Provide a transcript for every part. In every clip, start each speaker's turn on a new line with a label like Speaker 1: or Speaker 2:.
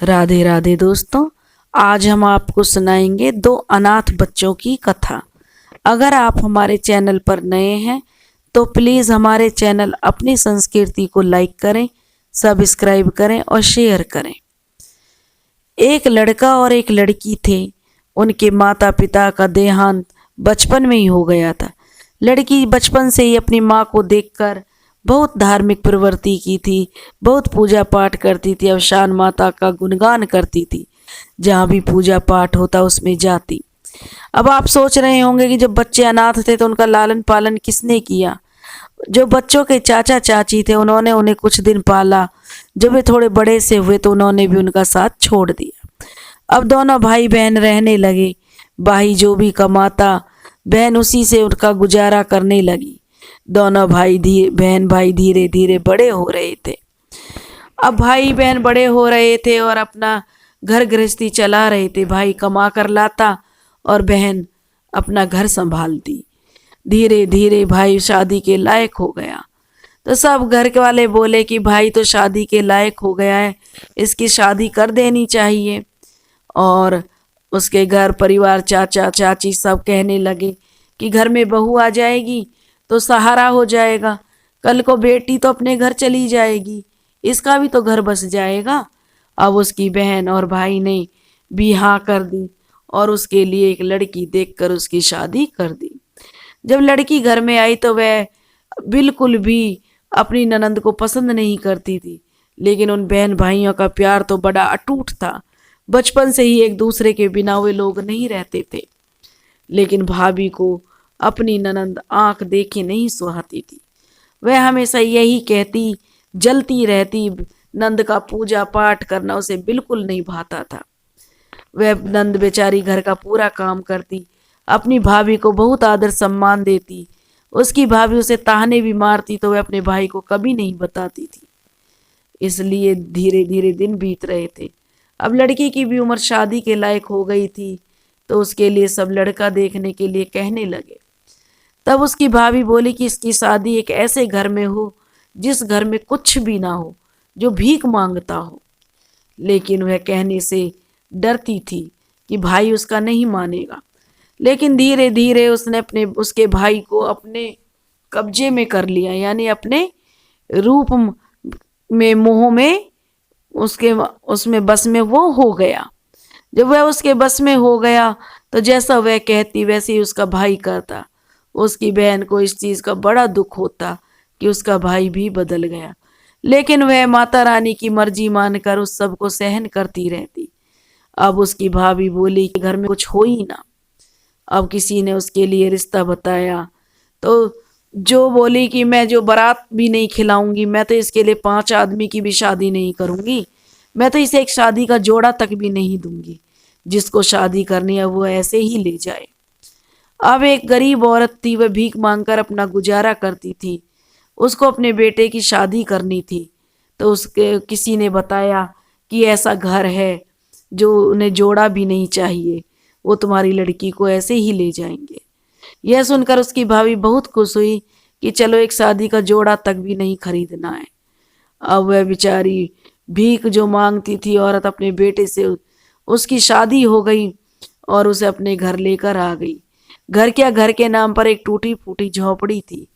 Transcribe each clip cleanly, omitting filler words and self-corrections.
Speaker 1: राधे राधे दोस्तों। आज हम आपको सुनाएंगे दो अनाथ बच्चों की कथा। अगर आप हमारे चैनल पर नए हैं तो प्लीज़ हमारे चैनल अपनी संस्कृति को लाइक करें, सब्सक्राइब करें और शेयर करें। एक लड़का और एक लड़की थे। उनके माता पिता का देहांत बचपन में ही हो गया था। लड़की बचपन से ही अपनी माँ को देखकर बहुत धार्मिक प्रवृत्ति की थी, बहुत पूजा पाठ करती थी, अवसान माता का गुणगान करती थी। जहाँ भी पूजा पाठ होता उसमें जाती। अब आप सोच रहे होंगे कि जब बच्चे अनाथ थे तो उनका लालन पालन किसने किया। जो बच्चों के चाचा चाची थे उन्होंने उन्हें कुछ दिन पाला। जब वे थोड़े बड़े से हुए तो उन्होंने भी उनका साथ छोड़ दिया। अब दोनों भाई बहन रहने लगे। भाई जो भी कमाता बहन उसी से उनका गुजारा करने लगी। दोनों भाई धीरे धीरे बड़े हो रहे थे। अब भाई बहन बड़े हो रहे थे और अपना घर गृहस्थी चला रहे थे। भाई कमा कर लाता और बहन अपना घर संभालती। धीरे धीरे भाई शादी के लायक हो गया तो सब घर के वाले बोले कि भाई तो शादी के लायक हो गया है, इसकी शादी कर देनी चाहिए। और उसके घर परिवार चाचा चाची सब कहने लगे कि घर में बहू आ जाएगी तो सहारा हो जाएगा, कल को बेटी तो अपने घर चली जाएगी, इसका भी तो घर बस जाएगा। अब उसकी बहन और भाई ने भी हाँ कर दी और उसके लिए एक लड़की देखकर उसकी शादी कर दी। जब लड़की घर में आई तो वह बिल्कुल भी अपनी ननंद को पसंद नहीं करती थी, लेकिन उन बहन भाइयों का प्यार तो बड़ा अटूट था। बचपन से ही एक दूसरे के बिना वे लोग नहीं रहते थे। लेकिन भाभी को अपनी ननंद आंख देखे नहीं सुहाती थी। वह हमेशा यही कहती, जलती रहती। नंद का पूजा पाठ करना उसे बिल्कुल नहीं भाता था। वह नंद बेचारी घर का पूरा काम करती, अपनी भाभी को बहुत आदर सम्मान देती। उसकी भाभी उसे ताहने भी मारती तो वह अपने भाई को कभी नहीं बताती थी। इसलिए धीरे धीरे दिन बीत रहे थे। अब लड़की की भी उम्र शादी के लायक हो गई थी तो उसके लिए सब लड़का देखने के लिए कहने लगे। तब उसकी भाभी बोली कि इसकी शादी एक ऐसे घर में हो जिस घर में कुछ भी ना हो, जो भीख मांगता हो। लेकिन वह कहने से डरती थी कि भाई उसका नहीं मानेगा। लेकिन धीरे धीरे उसने उसके भाई को अपने कब्जे में कर लिया, यानी अपने रूप में मोह में उसके उसमें बस में वो हो गया। जब वह उसके बस में हो गया तो जैसा वह कहती वैसे ही उसका भाई करता। उसकी बहन को इस चीज़ का बड़ा दुख होता कि उसका भाई भी बदल गया, लेकिन वह माता रानी की मर्जी मानकर उस सब को सहन करती रहती। अब उसकी भाभी बोली कि घर में कुछ हो ही ना। अब किसी ने उसके लिए रिश्ता बताया तो जो बोली कि मैं जो बारात भी नहीं खिलाऊंगी, मैं तो इसके लिए 5 आदमी की भी शादी नहीं करूंगी, मैं तो इसे एक शादी का जोड़ा तक भी नहीं दूंगी। जिसको शादी करनी है वो ऐसे ही ले जाए। अब एक गरीब औरत थी, वह भीख मांगकर अपना गुजारा करती थी। उसको अपने बेटे की शादी करनी थी तो उसके किसी ने बताया कि ऐसा घर है जो उन्हें जोड़ा भी नहीं चाहिए, वो तुम्हारी लड़की को ऐसे ही ले जाएंगे। यह सुनकर उसकी भाभी बहुत खुश हुई कि चलो एक शादी का जोड़ा तक भी नहीं खरीदना है। अब वह बेचारी भीख जो मांगती थी औरत अपने बेटे से उसकी शादी हो गई और उसे अपने घर लेकर आ गई। घर क्या, घर के नाम पर एक टूटी फूटी झोपड़ी थी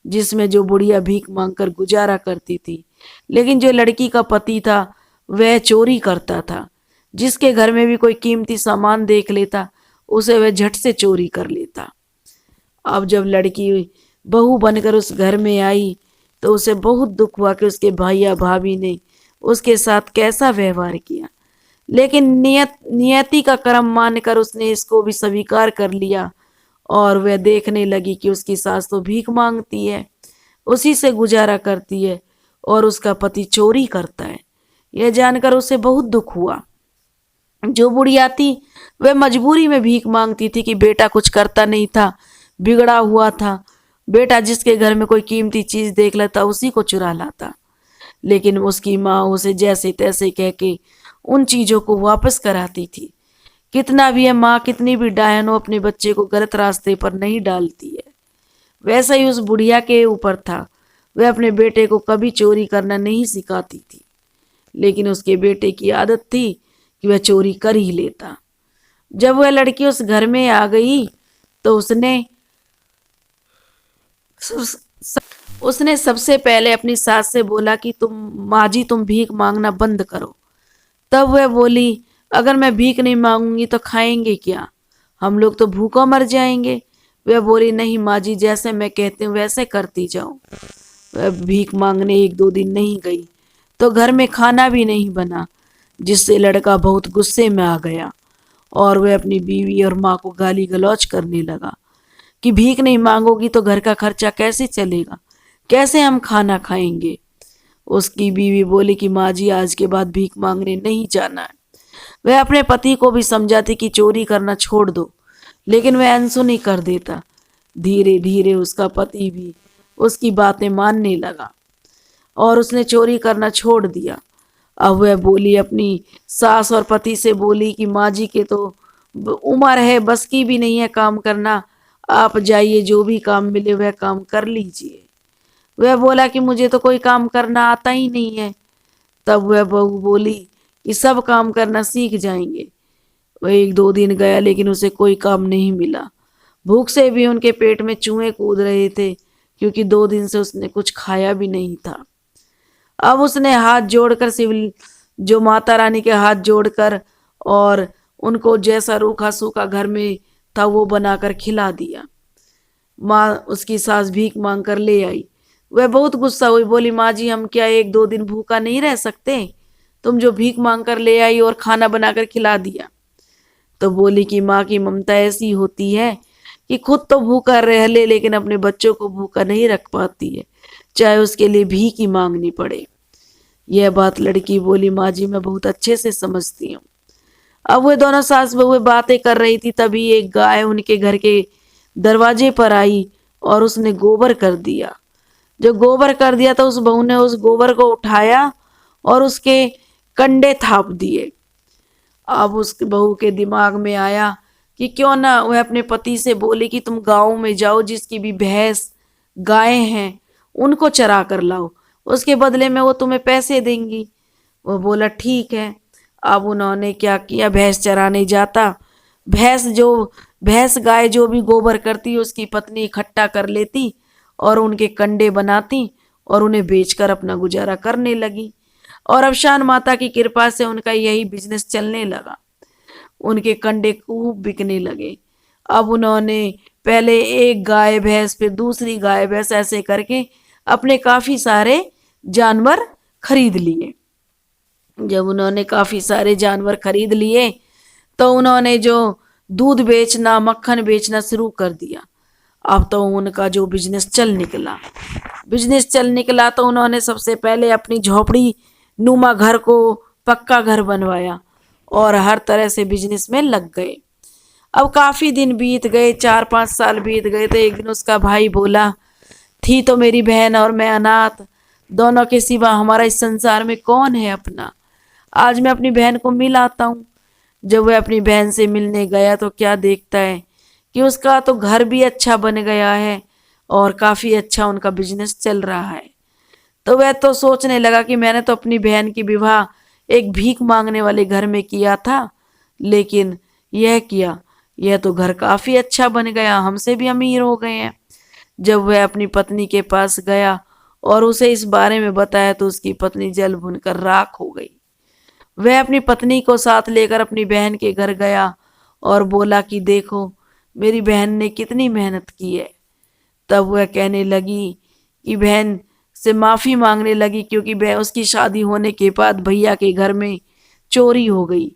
Speaker 1: जिसमें जो बुढ़िया भीख मांगकर गुजारा करती थी। लेकिन जो लड़की का पति था वह चोरी करता था। जिसके घर में भी कोई कीमती सामान देख लेता उसे वह झट से चोरी कर लेता। अब जब लड़की बहू बनकर उस घर में आई तो उसे बहुत दुख हुआ कि उसके भैया भाभी ने उसके साथ कैसा व्यवहार किया। लेकिन नियति का कर्म मानकर उसने इसको भी स्वीकार कर लिया और वह देखने लगी कि उसकी सास तो भीख मांगती है, उसी से गुजारा करती है और उसका पति चोरी करता है। यह जानकर उसे बहुत दुख हुआ। जो बुढ़िया थी वह मजबूरी में भीख मांगती थी कि बेटा कुछ करता नहीं था, बिगड़ा हुआ था। बेटा जिसके घर में कोई कीमती चीज देख लेता उसी को चुरा लाता। लेकिन उसकी माँ उसे जैसे तैसे कह के उन चीजों को वापस कराती थी। कितना भी है माँ, कितनी भी डायन हो, अपने बच्चे को गलत रास्ते पर नहीं डालती है। वैसा ही उस बुढ़िया के ऊपर था। वह अपने बेटे को कभी चोरी करना नहीं सिखाती थी। लेकिन उसके बेटे की आदत थी कि वह चोरी कर ही लेता। जब वह लड़की उस घर में आ गई तो उसने सबसे पहले अपनी सास से बोला कि तुम माँ जी तुम भीख मांगना बंद करो। तब वह बोली, अगर मैं भीख नहीं मांगूंगी तो खाएंगे क्या, हम लोग तो भूखों मर जाएंगे। वह बोली, नहीं माँ जी, जैसे मैं कहती हूँ वैसे करती जाओ। वह भीख मांगने 1-2 दिन नहीं गई तो घर में खाना भी नहीं बना, जिससे लड़का बहुत गुस्से में आ गया और वह अपनी बीवी और माँ को गाली गलौज करने लगा कि भीख नहीं मांगोगी तो घर का खर्चा कैसे चलेगा, कैसे हम खाना खाएंगे। उसकी बीवी बोली कि माँ जी, आज के बाद भीख मांगने नहीं जाना है। वह अपने पति को भी समझाती कि चोरी करना छोड़ दो, लेकिन वह अनसुनी कर देता। धीरे धीरे उसका पति भी उसकी बातें मानने लगा और उसने चोरी करना छोड़ दिया। अब वह बोली अपनी सास और पति से बोली कि माँ जी के तो उम्र है, बस की भी नहीं है काम करना, आप जाइए, जो भी काम मिले वह काम कर लीजिए। वह बोला कि मुझे तो कोई काम करना आता ही नहीं है। तब वह बहू बोली कि सब काम करना सीख जाएंगे। वह 1-2 दिन गया लेकिन उसे कोई काम नहीं मिला। भूख से भी उनके पेट में चूहे कूद रहे थे, क्योंकि 2 दिन से उसने कुछ खाया भी नहीं था। अब उसने हाथ जोड़कर सिविल जो माता रानी के हाथ जोड़कर और उनको जैसा रूखा सूखा घर में था वो बनाकर खिला दिया। माँ उसकी सास भीख मांग कर ले आई। वह बहुत गुस्सा हुई, बोली, माँ जी हम क्या 1-2 दिन भूखा नहीं रह सकते, तुम जो भीख मांग कर ले आई और खाना बनाकर खिला दिया। तो बोली कि माँ की ममता ऐसी होती है कि खुद तो भूखा रह ले लेकिन अपने बच्चों को भूखा नहीं रख पाती है, चाहे उसके लिए भीख ही मांगनी पड़े। यह बात लड़की बोली, माँ जी मैं बहुत अच्छे से समझती हूँ। अब वे दोनों सास बहू बातें कर रही थी, तभी एक गाय उनके घर के दरवाजे पर आई और उसने गोबर कर दिया। जब गोबर कर दिया तो उस बहू ने उस गोबर को उठाया और उसके कंडे थाप दिए। अब उस बहू के दिमाग में आया कि क्यों ना वह अपने पति से बोले कि तुम गांव में जाओ, जिसकी भी भैंस गाय हैं उनको चरा कर लाओ, उसके बदले में वो तुम्हें पैसे देंगी। वो बोला ठीक है। अब उन्होंने क्या किया, भैंस चराने जाता, भैंस गाय जो भी गोबर करती उसकी पत्नी इकट्ठा कर लेती और उनके कंडे बनाती और उन्हें बेचकर अपना गुजारा करने लगी। और अब शान माता की कृपा से उनका यही बिजनेस चलने लगा। उनके कंडे खूब बिकने लगे। अब उन्होंने पहले एक गाय भैंस, फिर दूसरी गाय भैंस, ऐसे करके अपने काफी सारे जानवर खरीद लिए। जब उन्होंने काफी सारे जानवर खरीद लिए तो उन्होंने जो दूध बेचना, मक्खन बेचना शुरू कर दिया। अब तो उनका जो बिजनेस चल निकला तो उन्होंने सबसे पहले अपनी झोपड़ी नुमा घर को पक्का घर बनवाया और हर तरह से बिजनेस में लग गए। अब काफी दिन बीत गए, 4-5 साल बीत गए, तो एक दिन उसका भाई बोला, थी तो मेरी बहन और मैं अनाथ, दोनों के सिवा हमारा इस संसार में कौन है अपना, आज मैं अपनी बहन को मिल आता हूँ। जब वह अपनी बहन से मिलने गया तो क्या देखता है कि उसका तो घर भी अच्छा बन गया है और काफी अच्छा उनका बिजनेस चल रहा है। तो वह तो सोचने लगा कि मैंने तो अपनी बहन की विवाह एक भीख मांगने वाले घर में किया था, लेकिन यह तो घर काफी अच्छा बन गया, हमसे भी अमीर हो गए हैं। जब वह अपनी पत्नी के पास गया और उसे इस बारे में बताया तो उसकी पत्नी जल भुनकर राख हो गई। वह अपनी पत्नी को साथ लेकर अपनी बहन के घर गया और बोला कि देखो मेरी बहन ने कितनी मेहनत की है। तब वह कहने लगी कि बहन से माफ़ी मांगने लगी, क्योंकि वह उसकी शादी होने के बाद भैया के घर में चोरी हो गई,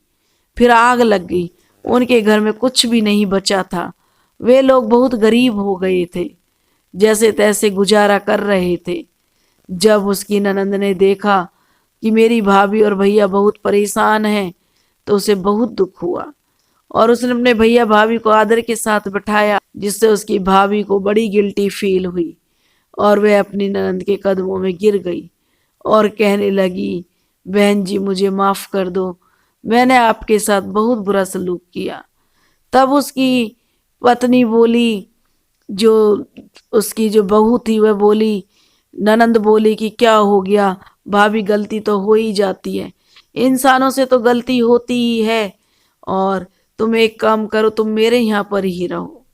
Speaker 1: फिर आग लग गई, उनके घर में कुछ भी नहीं बचा था। वे लोग बहुत गरीब हो गए थे, जैसे तैसे गुजारा कर रहे थे। जब उसकी ननंद ने देखा कि मेरी भाभी और भैया बहुत परेशान हैं तो उसे बहुत दुख हुआ और उसने अपने भैया भाभी को आदर के साथ बिठाया, जिससे उसकी भाभी को बड़ी गिल्टी फील हुई और वह अपनी ननंद के कदमों में गिर गई और कहने लगी, बहन जी मुझे माफ़ कर दो, मैंने आपके साथ बहुत बुरा सलूक किया। तब उसकी पत्नी बोली, जो उसकी जो बहू थी वह बोली, ननंद बोली कि क्या हो गया, भाभी गलती तो हो ही जाती है, इंसानों से तो गलती होती ही है। और तुम एक काम करो, तुम मेरे यहाँ पर ही रहो।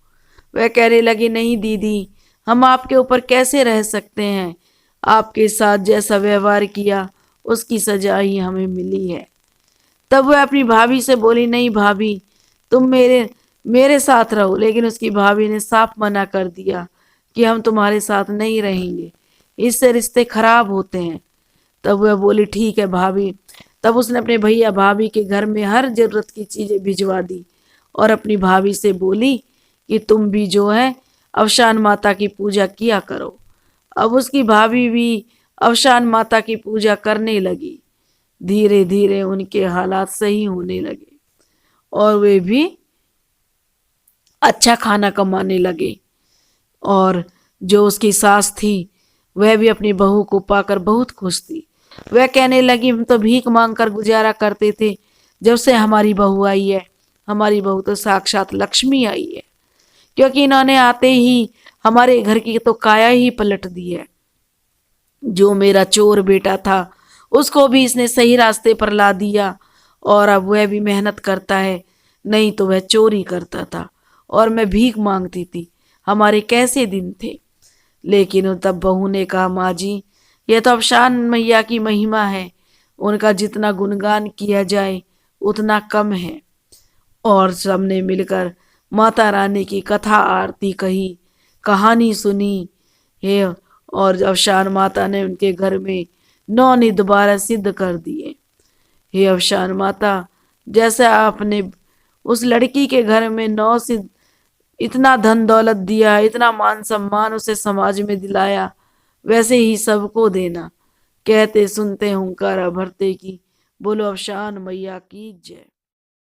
Speaker 1: वह कहने लगी, नहीं दीदी, हम आपके ऊपर कैसे रह सकते हैं, आपके साथ जैसा व्यवहार किया उसकी सजा ही हमें मिली है। तब वह अपनी भाभी से बोली, नहीं भाभी, तुम मेरे मेरे साथ रहो। लेकिन उसकी भाभी ने साफ मना कर दिया कि हम तुम्हारे साथ नहीं रहेंगे, इससे रिश्ते खराब होते हैं। तब वह बोली, ठीक है भाभी। तब उसने अपने भैया भाभी के घर में हर जरूरत की चीजें भिजवा दी और अपनी भाभी से बोली कि तुम भी जो है अवशान माता की पूजा किया करो। अब उसकी भाभी भी अवशान माता की पूजा करने लगी। धीरे धीरे उनके हालात सही होने लगे और वे भी अच्छा खाना कमाने लगे। और जो उसकी सास थी वह भी अपनी बहू को पाकर बहुत खुश थी। वह कहने लगी, हम तो भीख मांग कर गुजारा करते थे, जब से हमारी बहू आई है, हमारी बहू तो साक्षात लक्ष्मी आई है, क्योंकि इन्होंने आते ही हमारे घर की तो काया ही पलट दी है। जो मेरा चोर बेटा था उसको भी इसने सही रास्ते पर ला दिया और अब वह भी मेहनत करता है, नहीं तो वह चोरी करता था और मैं भीख मांगती थी। हमारे कैसे दिन थे। लेकिन तब बहू ने कहा, माँ जी, यह तो अवशान मैया की महिमा है, उनका जितना गुणगान किया जाए उतना कम है। और सबने मिलकर माता रानी की कथा आरती कही, कहानी सुनी है। और अवशान माता ने उनके घर में 9 निधि दोबारा सिद्ध कर दिए। हे अवशान माता, जैसे आपने उस लड़की के घर में 9 सिद्ध, इतना धन दौलत दिया, इतना मान सम्मान उसे समाज में दिलाया, वैसे ही सबको देना। कहते सुनते हुंकारा भरते की। बोलो अवशान मैया की जय।